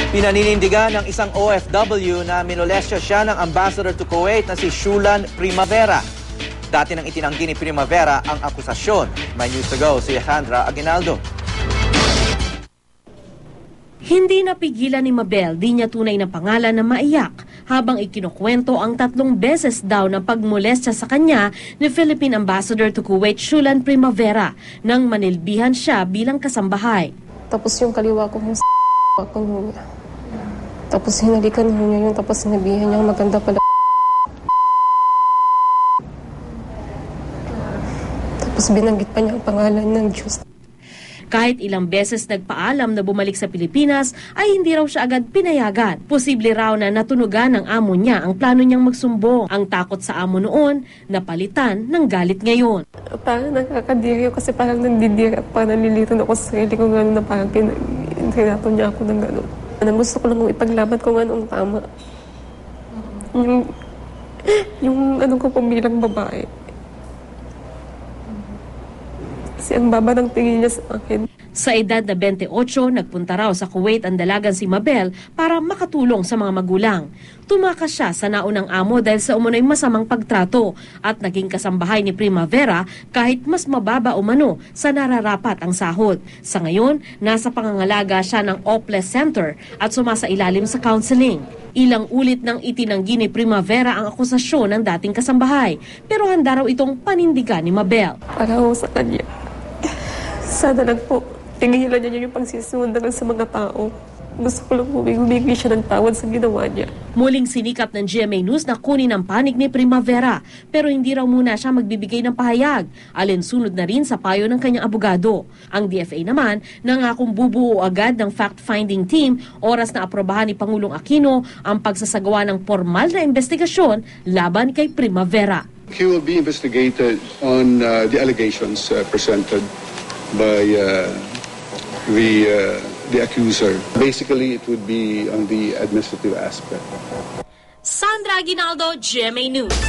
Pinaninindigan ng isang OFW na minolestya siya ng ambassador to Kuwait na si Shulan Primavera. Dati nang itinanggi ni Primavera ang akusasyon. May news to go si Alejandra Aguinaldo. Hindi napigilan ni Mabel, di niya tunay na pangalan na maiyak habang ikinukwento ang 3 beses daw na pagmolestya sa kanya ni Philippine Ambassador to Kuwait Shulan Primavera nang manilbihan siya bilang kasambahay. Tapos yung kaliwa ko yung akong niya. Tapos hinalikan niya yun, tapos sinabihan niya maganda pala. Tapos binanggit pa niya ang pangalan ng Diyos. Kahit ilang beses nagpaalam na bumalik sa Pilipinas, ay hindi raw siya agad pinayagan. Posible raw na natunugan ng amo niya ang plano niyang magsumbong. Ang takot sa amo noon, napalitan ng galit ngayon. Parang nakakadiri kasi parang nandidiri, parang nalilito na ako sa sarili ko gano'n na parang tinato niya ako ng gano'n. Gusto ko lang ipaglaban kung anong tama. Yung ano ko po bilang babae. Kasi ang baba ng tingin niya sa akin. Sa edad na 28, nagpunta raw sa Kuwait ang dalagang si Mabel para makatulong sa mga magulang. Tumakas siya sa naunang amo dahil sa umunoy masamang pagtrato at naging kasambahay ni Primavera kahit mas mababa umano sa nararapat ang sahod. Sa ngayon, nasa pangangalaga siya ng Oples Center at sumasailalim sa counseling. Ilang ulit nang itinanggi ni Primavera ang akusasyon ng dating kasambahay, pero handa raw itong panindigan ni Mabel. Para ho sa kanya. Sana lang po, tingilan niya yung pagsisundan sa mga tao. Gusto ko lang humingi siya ng tawad sa ginawa niya. Muling sinikap ng GMA News na kunin ang panig ni Primavera, pero hindi raw muna siya magbibigay ng pahayag. Alinsunod na rin sa payo ng kanyang abogado. Ang DFA naman, nangakong bubuo agad ng fact-finding team, oras na aprobahan ni Pangulong Aquino ang pagsasagawa ng formal na investigasyon laban kay Primavera. He will be investigated on the allegations presented by the accuser. Basically, it would be on the administrative aspect. Sandra Aguinaldo, GMA News.